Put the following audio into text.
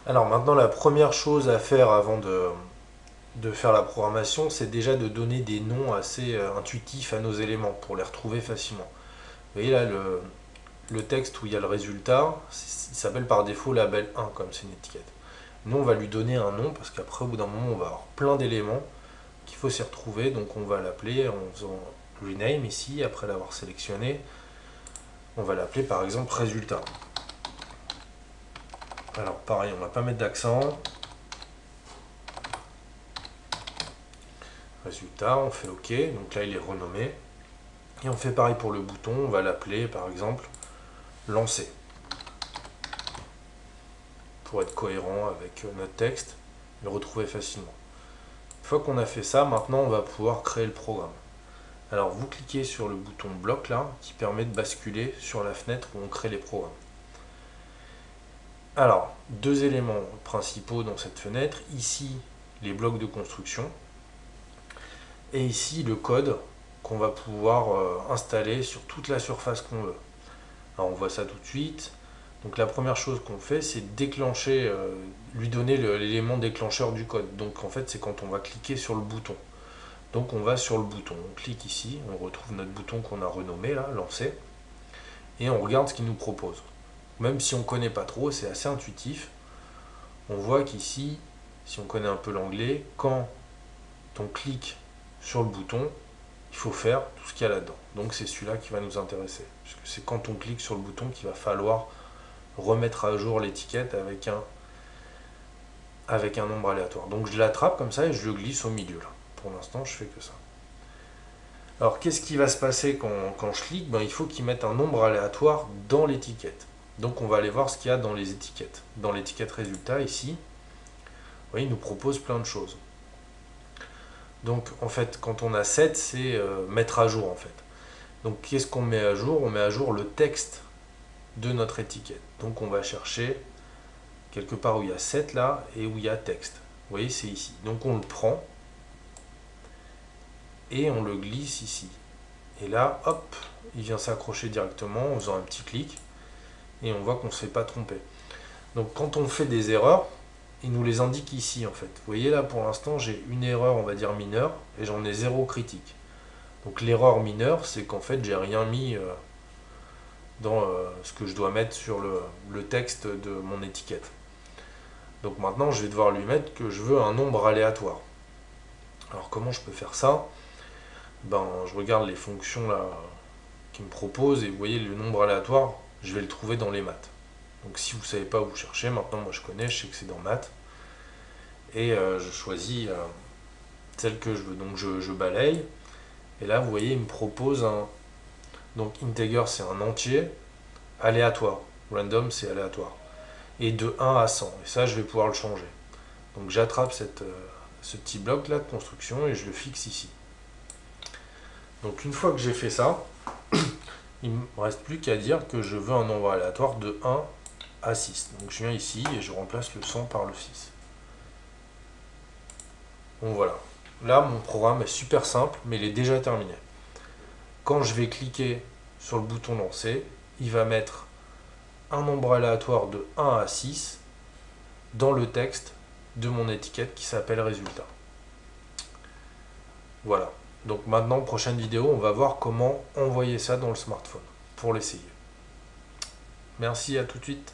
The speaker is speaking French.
Alors maintenant, la première chose à faire avant de faire la programmation, c'est déjà de donner des noms assez intuitifs à nos éléments pour les retrouver facilement. Vous voyez là, le texte où il y a le résultat, il s'appelle par défaut label 1 comme c'est une étiquette. Nous, on va lui donner un nom parce qu'après, au bout d'un moment, on va avoir plein d'éléments qu'il faut s'y retrouver. Donc, on va l'appeler en faisant rename ici, après l'avoir sélectionné. On va l'appeler par exemple résultat. Alors, pareil, on va pas mettre d'accent. Résultat, on fait OK. Donc là, il est renommé. Et on fait pareil pour le bouton. On va l'appeler par exemple lancer pour être cohérent avec notre texte et le retrouver facilement. Une fois qu'on a fait ça, maintenant on va pouvoir créer le programme. Alors vous cliquez sur le bouton bloc là qui permet de basculer sur la fenêtre où on crée les programmes. Alors, deux éléments principaux dans cette fenêtre. Ici, les blocs de construction. Et ici, le code qu'on va pouvoir installer sur toute la surface qu'on veut. Alors, on voit ça tout de suite. Donc la première chose qu'on fait, c'est déclencher, lui donner l'élément déclencheur du code. Donc en fait, c'est quand on va cliquer sur le bouton. Donc on va sur le bouton, on clique ici, on retrouve notre bouton qu'on a renommé là, lancer, et on regarde ce qu'il nous propose. Même si on ne connaît pas trop, c'est assez intuitif. On voit qu'ici, si on connaît un peu l'anglais, quand on clique sur le bouton, il faut faire tout ce qu'il y a là-dedans. Donc c'est celui-là qui va nous intéresser. Puisque c'est quand on clique sur le bouton qu'il va falloir remettre à jour l'étiquette avec un nombre aléatoire. Donc je l'attrape comme ça et je le glisse au milieu là. Pour l'instant, je fais que ça. Alors qu'est-ce qui va se passer quand je clique? Il faut qu'il mette un nombre aléatoire dans l'étiquette. Donc on va aller voir ce qu'il y a dans les étiquettes. Dans l'étiquette résultat ici, vous voyez, il nous propose plein de choses. Donc en fait, quand on a 7, c'est mettre à jour en fait. Donc qu'est-ce qu'on met à jour? On met à jour le texte de notre étiquette. Donc on va chercher quelque part où il y a 7 là et où il y a texte. Vous voyez, c'est ici. Donc on le prend et on le glisse ici. Et là, hop, il vient s'accrocher directement en faisant un petit clic et on voit qu'on ne se fait pas tromper. Donc quand on fait des erreurs, il nous les indique ici en fait. Vous voyez là pour l'instant j'ai une erreur on va dire mineure et j'en ai 0 critique. Donc l'erreur mineure c'est qu'en fait j'ai rien mis dans ce que je dois mettre sur le texte de mon étiquette. Donc maintenant je vais devoir lui mettre que je veux un nombre aléatoire. Alors comment je peux faire ça? Je regarde les fonctions là qu'il me propose et vous voyez le nombre aléatoire, je vais le trouver dans les maths. Donc si vous ne savez pas où chercher, maintenant moi je connais, je sais que c'est dans maths. Et je choisis celle que je veux. Donc je balaye. Et là vous voyez il me propose un... Donc integer c'est un entier, aléatoire. Random c'est aléatoire. Et de 1 à 100. Et ça je vais pouvoir le changer. Donc j'attrape ce petit bloc là de construction et je le fixe ici. Donc une fois que j'ai fait ça, il ne me reste plus qu'à dire que je veux un nombre aléatoire de 1 à 6. Donc je viens ici et je remplace le 100 par le 6. Donc voilà. Là, mon programme est super simple, mais il est déjà terminé. Quand je vais cliquer sur le bouton lancer, il va mettre un nombre aléatoire de 1 à 6 dans le texte de mon étiquette qui s'appelle résultat. Voilà. Donc maintenant, prochaine vidéo, on va voir comment envoyer ça dans le smartphone pour l'essayer. Merci, à tout de suite.